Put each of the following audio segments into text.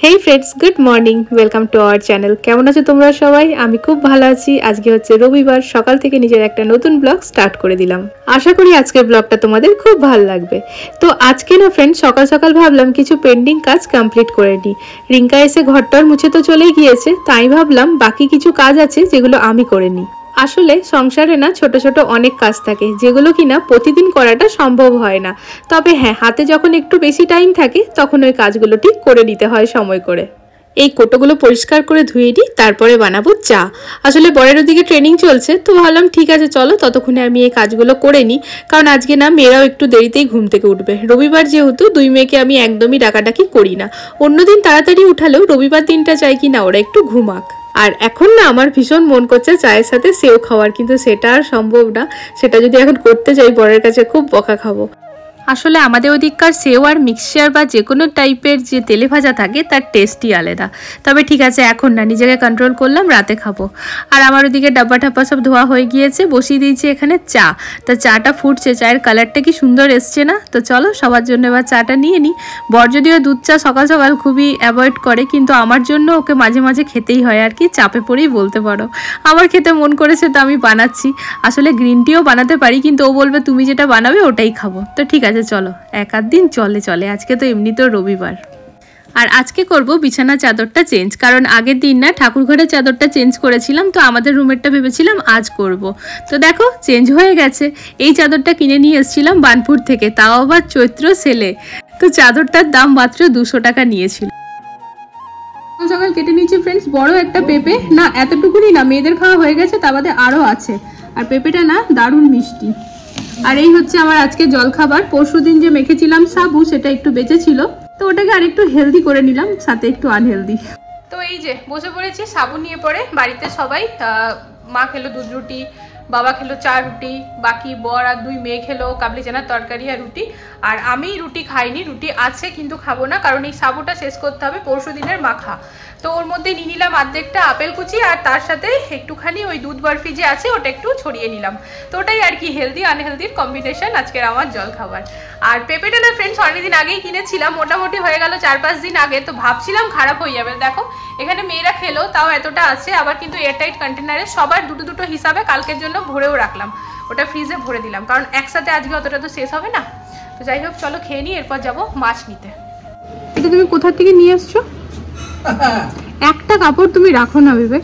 Hey friends, good morning, welcome to our channel. কেমন আছো তোমরা সবাই? আমি খুব ভালো আছি। আজকে হচ্ছে রবিবার, সকাল থেকে নিজের একটা নতুন ব্লগ স্টার্ট করে দিলাম। আশা করি আজকের ব্লগটা তোমাদের খুব ভালো লাগবে। তো আজকে না ফ্রেন্ডস, সকাল সকাল ভাবলাম কিছু পেন্ডিং কাজ কমপ্লিট করে নিই। রিঙ্কা এসে ঘরটার মুছে তো চলেই গিয়েছে, তাই ভাবলাম বাকি কিছু কাজ আছে যেগুলো আমি করে নিই। আসলে সংসারে না ছোট ছোট অনেক কাজ থাকে যেগুলো কিনা প্রতিদিন করাটা সম্ভব হয় না। তবে হ্যাঁ, হাতে যখন একটু বেশি টাইম থাকে তখন ওই কাজগুলো ঠিক করে নিতে হয় সময় করে। এই কোটোগুলো পরিষ্কার করে ধুয়ে দিই, তারপরে বানাবো চা। আসলে বরের ওদিকে ট্রেনিং চলছে, তো ভাবলাম ঠিক আছে চলো ততক্ষণে আমি এই কাজগুলো করে নিই। কারণ আজকে না মেয়েরাও একটু দেরিতেই ঘুম থেকে উঠবে। রবিবার যেহেতু দুই মেয়েকে আমি একদমই ডাকাডাকি করি না। অন্যদিন তাড়াতাড়ি উঠালেও রবিবার দিনটা চাই কি না ওরা একটু ঘুমাক। আর এখন না আমার ভীষণ মন করছে চায়ের সাথে সেও খাওয়ার, কিন্তু সেটা আর সম্ভব না। সেটা যদি এখন করতে যাই বরের কাছে খুব বকা খাবো। আসলে আমাদের ওদিককার সেও আর মিক্সচার বা যে কোনো টাইপের যে তেলে ভাজা থাকে তার টেস্টই আলাদা। তবে ঠিক আছে, এখন না, নিজেকে কন্ট্রোল করলাম, রাতে খাবো। আর আমার ওদিকে ডাব্বা ঠাপ্পা সব ধোয়া হয়ে গিয়েছে, বসিয়ে দিয়েছি এখানে চা। তা চাটা ফুটছে, চায়ের কালারটা কি সুন্দর এসছে না? তো চলো সবার জন্য এবার চাটা নিয়ে নিই। বর যদিও দুধ চা সকাল সকাল খুবই অ্যাভয়েড করে, কিন্তু আমার জন্য ওকে মাঝে মাঝে খেতেই হয় আর কি, চাপে পড়েই বলতে পারো। আমার খেতে মন করেছে তো আমি বানাচ্ছি। আসলে গ্রিন টিও বানাতে পারি, কিন্তু ও বলবে তুমি যেটা বানাবে ওটাই খাবো। তো ঠিক আছে চলো, এক আধ দিন চলে। আজকে তো এমনিতেও রবিবার। আর আজকে করব বিছানা চাদরটা চেঞ্জ, কারণ আগের দিন না ঠাকুর ঘরের চাদরটা চেঞ্জ করেছিলাম, তো আমাদের রুমেরটা ভেবেছিলাম আজ করব। তো দেখো চেঞ্জ হয়ে গেছে। এই চাদরটা কিনে নিয়ে এসেছিলাম বানপুর থেকে, তাও আবার চৈত্র সেলে। তো চাদরটার দাম মাত্র 200 টাকা নিয়েছিল। সকাল কেটে নিয়েছি ফ্রেন্ডস বড় একটা পেঁপে। না এতটুকুনি না, মেয়েদের খাওয়া হয়ে গেছে, তা বাদে আরও আছে। আর পেঁপেটা না দারুণ মিষ্টি। আর এই হচ্ছে আমার আজকে জলখাবার। পরশুদিন যে মেখেছিলাম সাবু, সেটা একটু বেঁচে ছিল, তো ওটাকে আর একটু হেলদি করে নিলাম, সাথে একটু আনহেলদি। তো এই যে বসে পড়েছি সাবু নিয়ে পড়ে। বাড়িতে সবাই, মা খেলো দুধ রুটি, বাবা খেলো 4 রুটি, বাকি বর আর 2 মেয়ে খেলো কাবলি চানার তরকারি আর রুটি। আর আমি রুটি খাইনি, রুটি আছে কিন্তু খাবো না, কারণ এই সাবুটা শেষ করতে হবে, পরশু দিনের মাখা। তো ওর মধ্যে নিয়ে নিলাম অর্ধেকটা আপেল কুচি, আর তার সাথে একটুখানি ওই দুধ বরফি যে আছে ওটা একটু ছড়িয়ে নিলাম। তো ওটাই আর কি হেলদি আনহেলদির কম্বিনেশন আজকের আমার জলখাবার। আর পেঁপেটা না ফ্রেন্ডস অনেকদিন আগেই কিনেছিলাম, মোটামুটি হয়ে গেল 4-5 দিন আগে। তো ভাবছিলাম খারাপ হয়ে যাবে, দেখো এখানে মেয়েরা খেলো তাও এতটা আছে। আবার কিন্তু এয়ারটাইট কন্টেনারে সবার দুটো দুটো হিসাবে কালকের জন্য ভরেও রাখলাম, ওটা ফ্রিজে ভরে দিলাম, কারণ একসাথে আজকে অতটা তো শেষ হবে না। তো যাই হোক চলো খেয়ে নিই, এরপর যাবো মাছ নিতে। এটা তুমি কোথা থেকে নিয়ে আসছো? একটা কাপড় তুমি রাখো না বিবেক,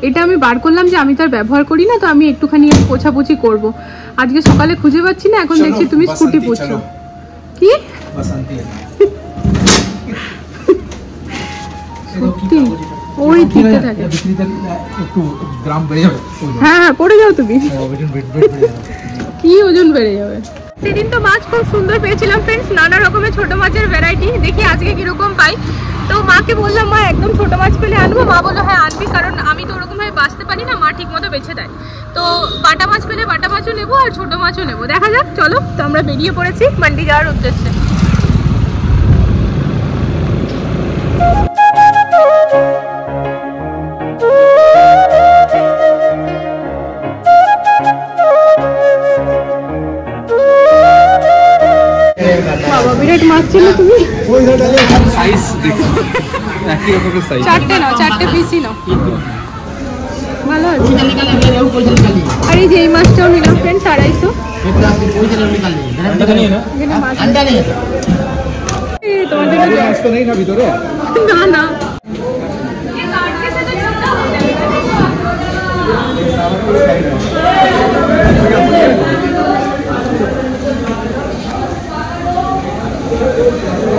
এটা আমি বার করলাম যে আমি তো আর ব্যবহার করি না, তো আমি একটুখানি পোছাপুছি করব। আজকে সকালে খুঁজে পাচ্ছি না, এখন দেখছি তুমি স্কুটি পুছছো। কি সত্যি ওই ঠিকতে থাকে, একটু গ্রাম বেড়ে যাবে। হ্যাঁ পড়ে যাও তুমি, কি ওজন বেড়ে যাবে। সেদিন তো মাছ খুব সুন্দর পেয়েছিলাম ফ্রেন্ডস, নানা রকমের ছোট মাছের ভ্যারাইটি। দেখি আজকে কিরকম পাই। তো মাকে বললাম মা একদম ছোট মাছ পেলে আনবো। মা বললো হ্যাঁ আনবি, কারণ আমি তো ওরকমভাবে বাঁচতে পারি না, মা ঠিক মতো বেছে দেয়। তো বাটা মাছ পেলে বাটা মাছও নেবো আর ছোট মাছও নেবো, দেখা যাক। চলো তো আমরা বেরিয়ে পড়েছি মান্ডি যাওয়ার উদ্দেশ্যে। বাবা বিরাট মাছ ছিল। তুমি চারটে নাও, 4টে পিসই নাও, ভালো আছে। আর এই যে এই মাছটাও নিলাম ফ্রেন্ডস 250। না না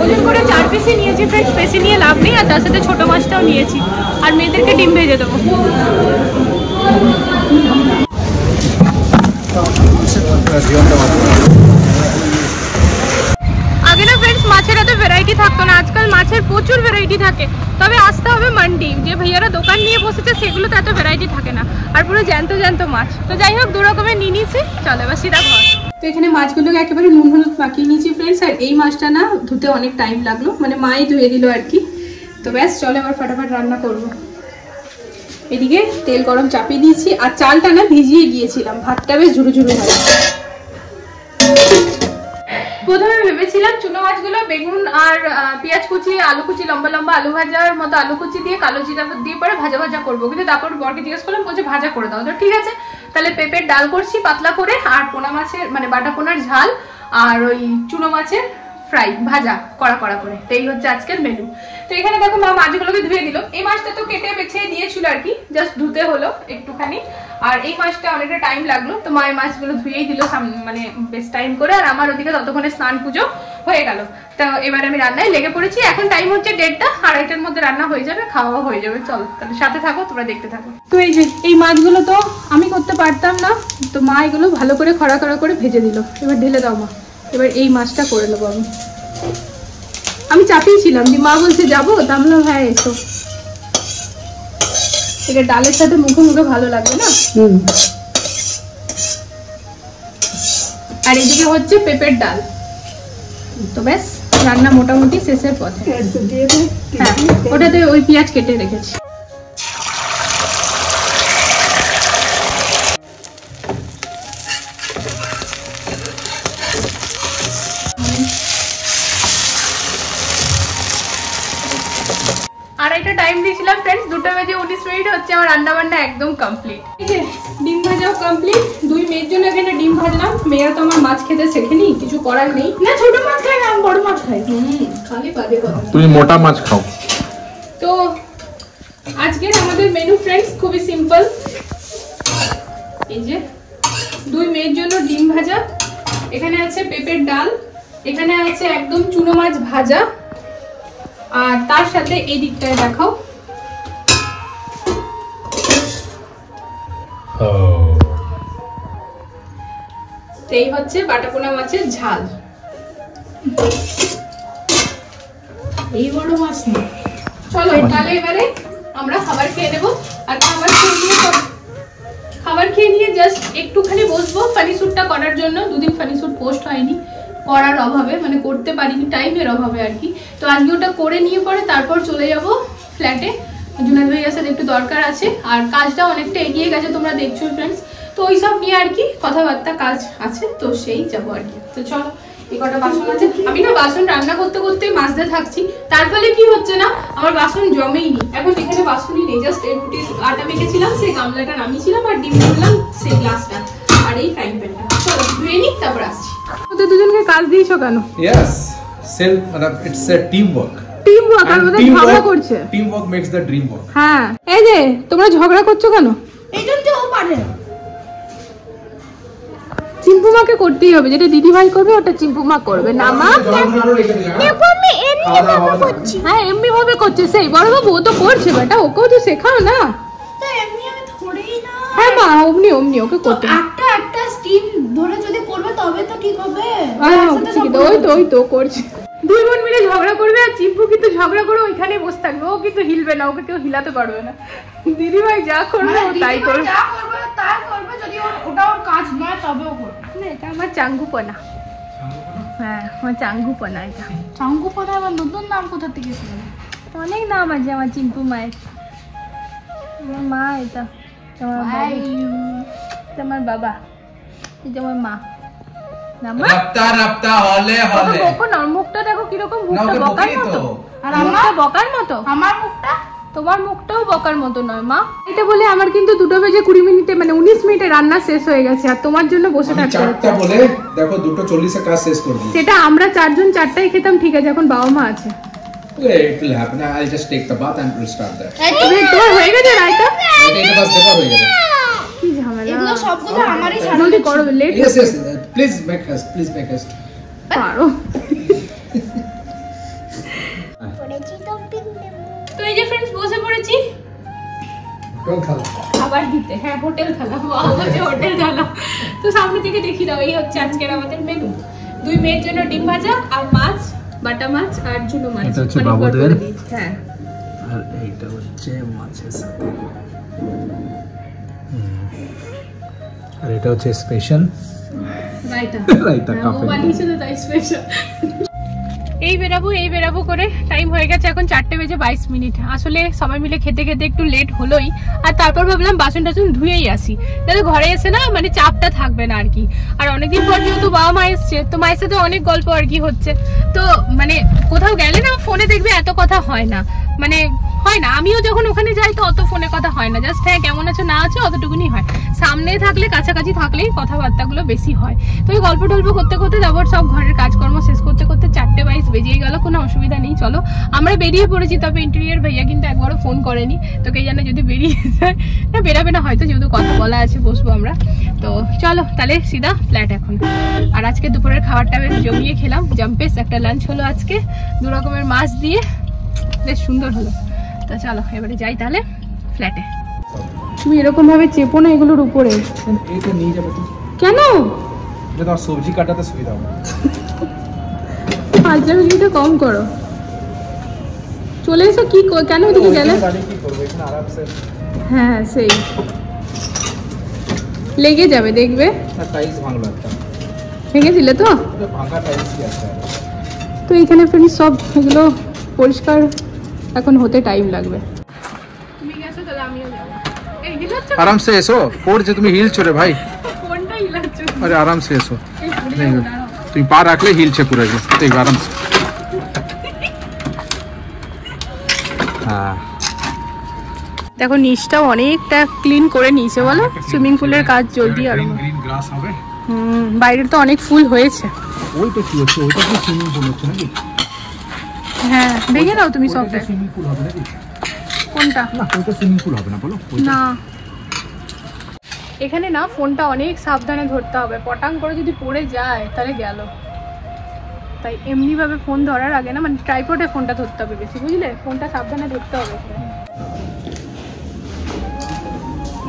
ওজন করে 4 পিসই নিয়েছি ফ্রেন্ডস, বেশি নিয়ে লাভ নেই। আর তার সাথে ছোট মাছটাও নিয়েছি, আর মেয়েদেরকে ডিম ভেজে দেবো। আগে না ফ্রেন্ডস মাছের এত ভ্যারাইটি থাকতো না, আজকাল মাছের প্রচুর ভ্যারাইটি থাকে। তবে আসতে হবে মান্ডি, যে ভাইয়ারা দোকান নিয়ে বসেছে সেগুলোতে এত ভ্যারাইটি থাকে না, আর পুরো জ্যান্ত জ্যান্ত মাছ। তো যাই হোক 2 রকমের নিয়ে নিয়েছি, চলো এবার সিধা ঘর। তো এখানে মাছগুলোকে একেবারে নুন হলুদ মাখিয়ে নিয়েছি ফ্রেন্ডস। আর এই মাছটা না ধুতে অনেক টাইম লাগলো, মানে মাই ধুয়ে দিল আর কি। তো ব্যাস চলো এবার ফটাফট রান্না করবো। এদিকে তেল গরম চাপিয়ে দিয়েছি, আর চালটা না ভিজিয়ে গিয়েছিলাম, ভাতটা বেশ ঝুরু ঝুরু হয়। প্রথমে ভেবেছিলাম চুনো মাছগুলো বেগুন আর পেঁয়াজ কুচি, আলু কুচি, লম্বা লম্বা আলু ভাজার মতো আলু কুচি দিয়ে কালো জিরা দিয়ে পরে ভাজা ভাজা করবো, কিন্তু তারপর বরকে জিজ্ঞেস করলাম, বলছে ভাজা করে দাও। তো ঠিক আছে, তাহলে পেঁপের ডাল করছি পাতলা করে, আর পোনা মাছের মানে বাটা পোনার ঝাল, আর ওই চুনো মাছের ফ্রাই ভাজা কড়া কড়া করে। তো এই হচ্ছে আজকের মেনু। তো এখানে দেখো মা মাছগুলোকে ধুয়ে দিল। এই মাছটা তো কেটে বেছে দিয়েছিল আর কি, জাস্ট ধুতে হলো একটুখানি। আর এই মাছটা অনেকটা টাইম লাগলো, তো মা এই মাছগুলো ধুয়েই দিল মানে বেশ টাইম করে। আর আমার ওদিকে ততক্ষণে স্নান পুজো হয়ে গেল। তো এবার আমি রান্নায় লেগে পড়েছি। এখন টাইম হচ্ছে 1:30, 2:30-এর মধ্যে রান্না হয়ে যাবে, খাওয়া হয়ে যাবে। চলো তাহলে সাথে থাকো, তোমরা দেখতে থাকো। তো এই যে এই মাছগুলো তো আমি করতে পারতাম না, তো মা এগুলো ভালো করে খড়া খড়া করে ভেজে দিল। এবার ঢেলে দাও মা। এবার এই মাছটা করে নেবো আমি চাপিয়েছিলাম যে মা বলছে যাবো, তা বললাম হ্যাঁ এসো। এটা ডালের সাথে মুখে মুখে ভালো লাগবে না। আর এদিকে হচ্ছে পেঁপের ডাল। তো ব্যাস রান্না মোটামুটি শেষের পথে। হ্যাঁ, ওটাতে ওই পেঁয়াজ কেটে রেখেছি। আড়াইটা টাইম দিয়েছিলাম ফ্রেন্ডস, 2:19 হচ্ছে আমার রান্না বান্না একদম কমপ্লিট। এই যে ডিম ভাজাও কমপ্লিট। 2 মেয়ের জন্য এখানে ডিম ভাজলাম। মেয়েরা তো আমার মাছ খেতে শেখেনি, কিছু করার নেই। না ছোট মাছ খাই না, আমি বড় মাছ খাই। খালি বাজে কথা। তুমি মোটা মাছ খাও। তো আজকের আমাদের মেনু ফ্রেন্ডস খুবই সিম্পল। এই যে 2 মেয়ের জন্য ডিম ভাজা, এখানে আছে পেঁপের ডাল, এখানে আছে একদম চুনো মাছ ভাজা, আর তার সাথে এই দিকটায় দেখাও এই হচ্ছে বাটা পোনা মাছের ঝাল। এই বড় মাছ না। চলো তাহলে এবারে আমরা খাবার খেয়ে নেবো। আর খাবার খেয়ে নিয়ে জাস্ট একটুখানি বসবো ফানি শ্যুটটা করার জন্য। 2 দিন ফানি শ্যুট পোস্ট হয়নি করার অভাবে, মানে করতে পারিনি টাইমের অভাবে আর কি। তো আজকে ওটা করে নিয়ে পরে তারপর চলে যাব ফ্ল্যাটে, জুনাদ ভাইয়ের সাথে একটু দরকার আছে। আর কাজটা অনেকটা এগিয়ে গেছে তোমরা দেখছো ফ্রেন্ডস, তো ওই সব নিয়ে আর কি কথাবার্তা কাজ আছে, তো সেই যাবো আর কি। তো চলো, এই কটা বাসন আছে। আমি না বাসন রান্না করতে করতে মাজতে থাকছি, তার ফলে কি হচ্ছে না আমার বাসন জমেই নি। এখন এখানে বাসনই নেই, জাস্ট রুটির আটা মেখেছিলাম, সেই গামলাটা নামিয়েছিলাম, আর ডিম করলাম সেই গ্লাসটা, আর এই ফ্রাইং প্যানটা। চলো ধুয়ে নিই, তারপর আসছি। ওদের দুজনকে কাজ দিয়েছো কেন? Yes, self, it's a teamwork. Teamwork, আর ওদের ঝগড়া করছে। Teamwork makes the dream work. হ্যাঁ, এই যে তোমরা ঝগড়া করছো কেন? এইজন তো ও পারে। চিম্পুমাকে করতেই হবে, যেটা দিদি ভাই করবে ওটা চিম্পুমা করবে না। মা দেখো আমি এমনি ভাবে করছি। হ্যাঁ এমনি ভাবে করছে, সেই বড় বাবু ও তো করছে বেটা, ওকেও তো শেখাও না। তো এমনি আমি ধরেই না। হ্যাঁ মা, অমনি অমনি ওকে করতে। একটা স্টিম ধরে যদি করবে তবে তো ঠিক হবে। ওই তো করছে। 2 বোন মিলে ঝগড়া করবে, আর চিম্পু কিন্তু ঝগড়া করে ওইখানেই বসে থাকবে, ও কিন্তু হিলবে না, ওকে কেউ হিলাতে পারবে না। দিদি ভাই যা করবে ও তাই করবে, যা করবে তাই করবে, যদি ওটা ওর কাজ নয় তবেও করবে না। এটা আমার চাঙ্গুপনা। হ্যাঁ আমার চাঙ্গুপনা। এটা চাঙ্গুপনা আবার নতুন নাম কোথা থেকে এসেছে? অনেক নাম আছে আমার চিম্পু মায়ের। আমার মা, এটা আমার বাবা, এটা আমার মা। মুখটা দেখো কিরকম, মুখটা বকার মতো। আর আমার বকার মতো, আমার মুখটা তোমার মুখটাও বকার মতো নয় মা। এটা বলে আমার কিন্তু 2:20 মানে 19 মিনিটে রান্না শেষ হয়ে গেছে, আর তোমার জন্য বসে থাকতে হচ্ছে। বলে দেখো 2:40 কাজ শেষ করে দিই। সেটা আমরা 4 জন 4টায় খেতাম, ঠিক আছে, এখন বাবা মা আছে। It will happen. I'll just take the bath and we'll start that. তোমার হয়ে গেছে রায়তা? এটা বাস দেখা হয়ে গেছে। কি ঝামেলা, এগুলো সবগুলো আমারই সাথে। জলদি করো, late. Yes, please make haste, please make haste. পারো। তো এই যে ফ্রেন্ডস বসে পড়েছি খাবার দিতে। হ্যাঁ হোটেল খালা, হোটেল খালা। তো সামনে থেকে দেখি দাও, এই হচ্ছে আজকের আমাদের মেনু। 2 মেয়ের জন্য ডিম ভাজা আর মাছ, বাটা মাছ আর চুনো মাছ। এটা হচ্ছে বাবুদের। হ্যাঁ, আর এইটা হচ্ছে মাছের সাথে, আর এটা হচ্ছে স্পেশাল রায়তা। রায়তা কাপে বানিয়েছে তো তাই স্পেশাল। এই বেরাবো করে টাইম হয়ে গেছে এখন 4:22। আসলে সবাই মিলে খেতে খেতে একটু লেট হলোই। আর তারপর ভাবলাম বাসন টাসন ধুয়েই আসি, যাতে ঘরে এসে না মানে চাপটা থাকবে না আর কি। আর অনেকদিন পর যেহেতু বাবা মা এসছে, তো মায়ের সাথে অনেক গল্প আর কি হচ্ছে। তো মানে কোথাও গেলে না ফোনে দেখবে এত কথা হয় না, মানে হয় না। আমিও যখন ওখানে যাই তো অত ফোনে কথা হয় না, জাস্ট হ্যাঁ কেমন আছো না আছো অতটুকুনি হয়। সামনে থাকলে কাছাকাছি থাকলেই কথাবার্তাগুলো বেশি হয়। তো এই গল্প টল্প করতে করতে তারপর সব ঘরের কাজকর্ম শেষ করতে করতে 4:22 বেজেই গেল। কোনো অসুবিধা নেই, চলো আমরা বেরিয়ে পড়েছি। তবে ইন্টেরিয়ার ভাইয়া কিন্তু একবারও ফোন করেনি, তোকে জানে যদি বেরিয়ে যায় না, বেরাবে না হয়তো, যেহেতু কথা বলা আছে বসবো আমরা। তো চলো তাহলে সিধা ফ্ল্যাট এখন। আর আজকে দুপুরের খাবারটা বেশ জমিয়ে খেলাম, জাম্পেস একটা লাঞ্চ হলো আজকে, 2 রকমের মাছ দিয়ে, বেশ সুন্দর হলো। তো চলো এবারে যাই তাহলে ফ্ল্যাটে। তুমি এরকম ভাবে চেপো না এগুলোর উপরে। এটা নিয়ে যাবে তুমি কেন? এটা তো সবজি কাটাতে সুবিধা হবে। আজকে কম করো, চলে এসো। কি কেন ওদিকে গেলে? কি করবে এখানে আরামসে। হ্যাঁ সেই লেগে যাবে দেখবে। না টাইলস ভাঙলো একটা, ভেঙে দিলে তো? এটা ভাঙা টাইলসই আছে। তো এইখানে ফ্রেন্ডস সব এগুলো পরিষ্কার এখন হতে টাইম লাগবে। তুমি গেছো তাহলে আমিও যাব। এই হিলাচ্ছ? आराम से এসো, পড়ছে তুমি হিলছো রে ভাই। কোনটা হিলাচ্ছ? আরে आराम से এসো, এই পড়ে যাবো, দাঁড়াও। তুমি পা রাখলে হিলছে পুরো যে। ঠিক आराम से। হ্যাঁ দেখো নিচটাও অনেকটা ক্লিন করে নিয়েছে বলো, সুইমিং পুলের কাজ জলদি আর গ্রিন গ্রাস হবে। বাইরের তো অনেক ফুল হয়েছে। ওইটা কি হচ্ছে? ওইটা কি সুইমিং পুল হচ্ছে নাকি? হ্যাঁ ভেঙে দাও তুমি সবটা। সুইমিং পুল হবে নাকি? কোনটা? না ওইটা সুইমিং পুল হবে না বলো। না এখানে না ফোনটা অনেক সাবধানে ধরতে হবে, পটাং করে যদি পড়ে যায় তাহলে গেল। তাই এমনি ভাবে ফোন ধরার আগে না মানে ট্রাইপডে ফোনটা ধরতে হবে বেশি, বুঝলে? ফোনটা সাবধানে ধরতে হবে।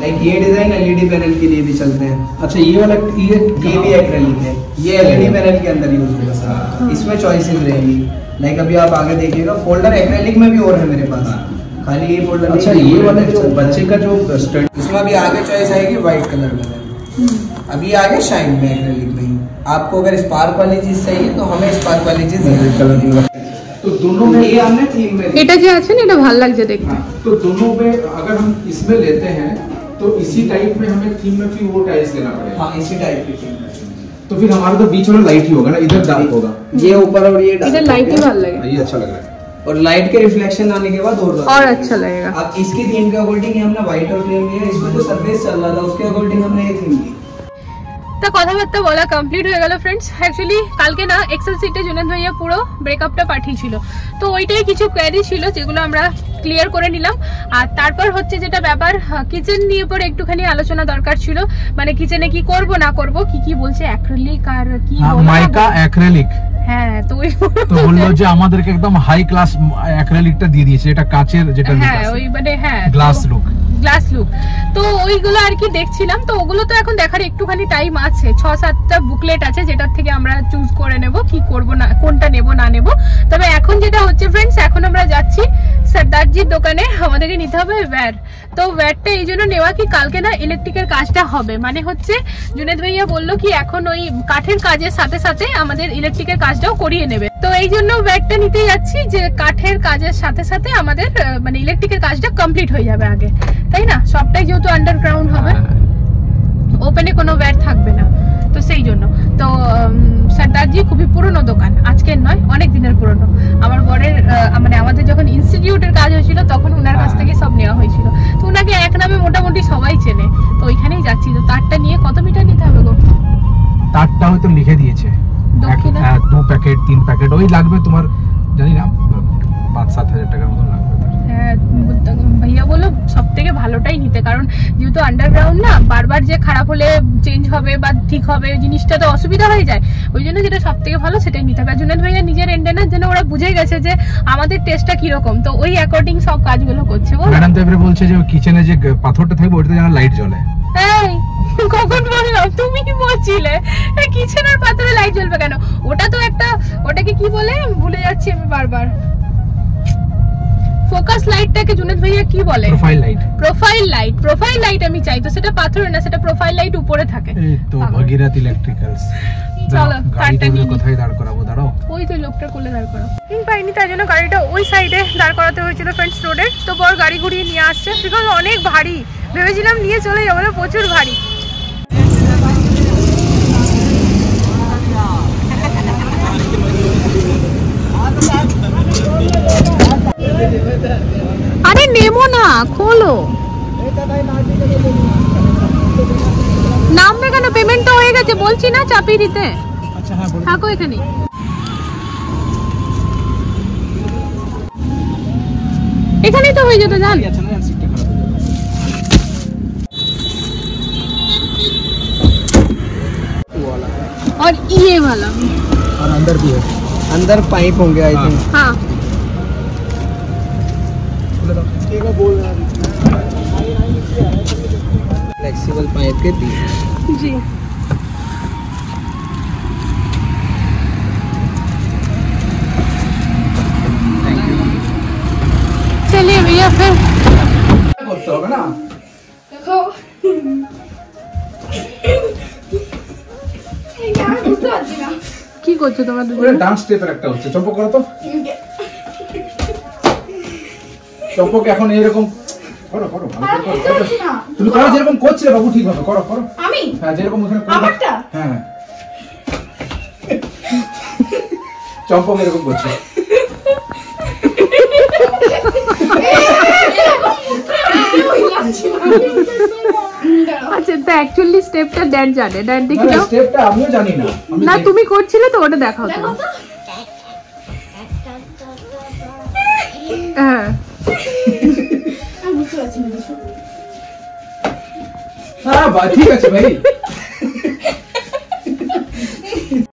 लाइक ये डिजाइन एलईडी पैनल के लिए भी चलते हैं। अच्छा ये वाला ये भी एक्रेलिक है, ये एलईडी पैनल के अंदर यूज होगा सर। इसमें चॉइसेस रहेंगी। लाइक अभी आप आगे देखिएगा, फोल्डर एक्रेलिक में भी और है मेरे पास, खाली ये फोल्डर। अच्छा ये वाला जो बच्चे का जो स्टडी, इसमें भी आगे चॉइस आएगी व्हाइट कलर में। अभी आगे शाइन में एक्रेलिक में ही। आपको अगर स्पार्क वाली चीज चाहिए तो हमें स्पार्क वाली चीज तो दोनों में ये हमने थीम में এটা যে আছে না এটা ভালো লাগছে দেখতে। तो दोनों में अगर हम इसमें लेते हैं तो इसी टाइप में हमें थीम में फिर वो टाइल्स लेना पड़ेगा। हाँ इसी टाइप की थीम। तो फिर हमारा तो बीच वाला लाइट ही होगा ना, इधर डार्क होगा। ये ऊपर और ये এটা লাইটই ভালো লাগে ये अच्छा लग रहा है। और लाइट के रिफ्लेक्शन आने के बाद और अच्छा लगेगा। अब इसकी थीम के अकॉर्डिंग हमने व्हाइट और क्रीम लिया, इसमें जो सरफेस चल रहा था उसके अकॉर्डिंग हमने ये थीम ली। তা কথাবার্তা বলা কমপ্লিট হয়ে গেল ফ্রেন্ডস। অ্যাকচুয়ালি কালকে না এক্সেল সিটে জুনাদ ভাইয়া পুরো ব্রেকআপটা পাঠিয়েছিল, তো ওইটাই কিছু কোয়েরি ছিল যেগুলো আমরা ক্লিয়ার করে নিলাম। আর তারপর হচ্ছে যেটা ব্যাপার, কিচেন নিয়ে পরে একটুখানি আলোচনা দরকার ছিল, মানে কিচেনে কি করব না করব, কি কি বলছে অ্যাক্রিলিক আর কি মাইকা অ্যাক্রিলিক। হ্যাঁ তো বললো যে আমাদেরকে একদম হাই ক্লাস অ্যাক্রিলিকটা দিয়ে দিয়েছে, এটা কাচের যেটা হ্যাঁ ওই মানে হ্যাঁ গ্লাস লুক। তো ওইগুলো আর কি দেখছিলাম। তো ওগুলো তো এখন দেখার একটুখানি টাইম আছে, 6-7টা বুকলেট আছে যেটার থেকে আমরা চুজ করে নেব কি করব না, কোনটা নেব না নেব। তবে এখন যেটা হচ্ছে ফ্রেন্ডস, এখন আমরা যাচ্ছি সর্দারজির দোকানে, আমাদেরকে নিতে হবে ওয়্যার। তো ওয়্যারটা এই জন্য নেওয়া কি কালকে না ইলেকট্রিকের কাজটা হবে, মানে হচ্ছে জুনেদ ভাইয়া বললো কি এখন ওই কাঠের কাজের সাথে সাথে আমাদের ইলেকট্রিকের কাজটাও করিয়ে নেবে। তো এই জন্য ওয়্যারটা নিতে যাচ্ছি যে কাঠের কাজের সাথে সাথে আমাদের মানে ইলেকট্রিকের কাজটা কমপ্লিট হয়ে যাবে আগে, তাই না? সবটাই যেহেতু আন্ডারগ্রাউন্ড হবে, ওপেনে কোনো ওয়্যার থাকবে না, তো সেই জন্য। তো সর্দারজি খুবই পুরনো দোকান, আজকের নয় অনেক দিনের পুরনো। আমার বরের মানে আমাদের যখন ইনস্টিটিউটের কাজ হয়েছিল তখন ওনার কাছ থেকে সব নেওয়া হয়েছিল। তো ওনাকে এক নামে মোটামুটি সবাই চেনে, তো ওইখানেই যাচ্ছি। তো তারটা নিয়ে কত মিটার নিতে হবে গো? তারটা হয়তো লিখে দিয়েছে, 2 প্যাকেট 3 প্যাকেট ওই লাগবে তোমার, জানি না 5-7 হাজার টাকার মতো লাগবে। হ্যাঁ ভাইয়া বললো সব থেকে ভালোটাই নিতে, কারণ যেহেতু আন্ডারগ্রাউন্ড না, বারবার যে খারাপ হলে চেঞ্জ হবে বা ঠিক হবে জিনিসটা তো অসুবিধা হয়ে যায়, ওই জন্য যেটা সব থেকে ভালো সেটাই নিতে হবে। জুনেদ ভাইয়া নিজের এন্ডেনার জন্য ওরা বুঝে গেছে যে আমাদের টেস্টটা কিরকম, তো ওই অ্যাকর্ডিং সব কাজগুলো করছে। ম্যাডাম তো এবারে বলছে যে কিচেনে যে পাথরটা থাকবে ওটাতে যেন লাইট জ্বলে। এই কখন বললাম? তুমি কি বলছিলে কিচেনের পাথরে লাইট জ্বলবে কেন? ওটা তো একটা, ওটাকে কি বলে ভুলে যাচ্ছি আমি বারবার, ফোকাস লাইটটাকে জুনেদ ভাইয়া কি বলে? Profile light. প্রোফাইল লাইট আমি চাই, তো সেটা পাথরের না, সেটা প্রোফাইল লাইট উপরে থাকে। এই তো ভাগীরথ ইলেকট্রিক্যালস। চলো গাড়িটা কোথায় দাঁড় করাবো? দাঁড়াও, ওই তো লোকটার কোলে দাঁড় করাও। পাইনি, তাই জন্য গাড়িটা ওই সাইডে দাঁড় করাতে হয়েছিল ফ্রেন্ডস রোডে। তো বড় গাড়ি ঘুরিয়ে নিয়ে আসছে, বিকজ অনেক ভারী। ভেবেছিলাম নিয়ে চলে যাবো, প্রচুর ভারী। আরে নেমো না, খোলো। নামবে কেন? পেমেন্ট তো হয়ে গেছে, বলছি না চাপিয়ে দিতে। আচ্ছা হ্যাঁ বলো। থাকো এখানে। এখানেই তো হয়ে যেত, জান। अच्छा ना सीटটা খারাপ हो और ये वाला और अंदर भी है, अंदर पाइप होंगे आई थिंक। हाँ फ्लेक्सिबल पाइप के 3 जी। चलिए भैया फिर করতে হবে না। দেখো এই আমি বুঝতে পারছি না কি করছো তোমরা ওরে দুজন? ডান্স স্টেপের একটা হচ্ছে, চম্পক করো তো। চম্পক এখন এইরকম করো করো, ভালো আর করে বুঝতে করো। পারছি না। তুমি করো যেরকম করছিলে বাবু, ঠিক হবে, করো করো। আমি হ্যাঁ যেরকম ওখানে করো। আমারটা? হ্যাঁ চম্পক এরকম করছে। আচ্ছা, তো অ্যাকচুয়ালি স্টেপটা ড্যাড জানে। ড্যাড দেখি দাও। স্টেপটা আমিও জানি না। আমি না তুমি করছিলে তো, ওটা দেখাও তো। দেখো তো হ্যাঁ আমি বুঝতে পারছি না। হ্যাঁ ঠিক আছে ভাই।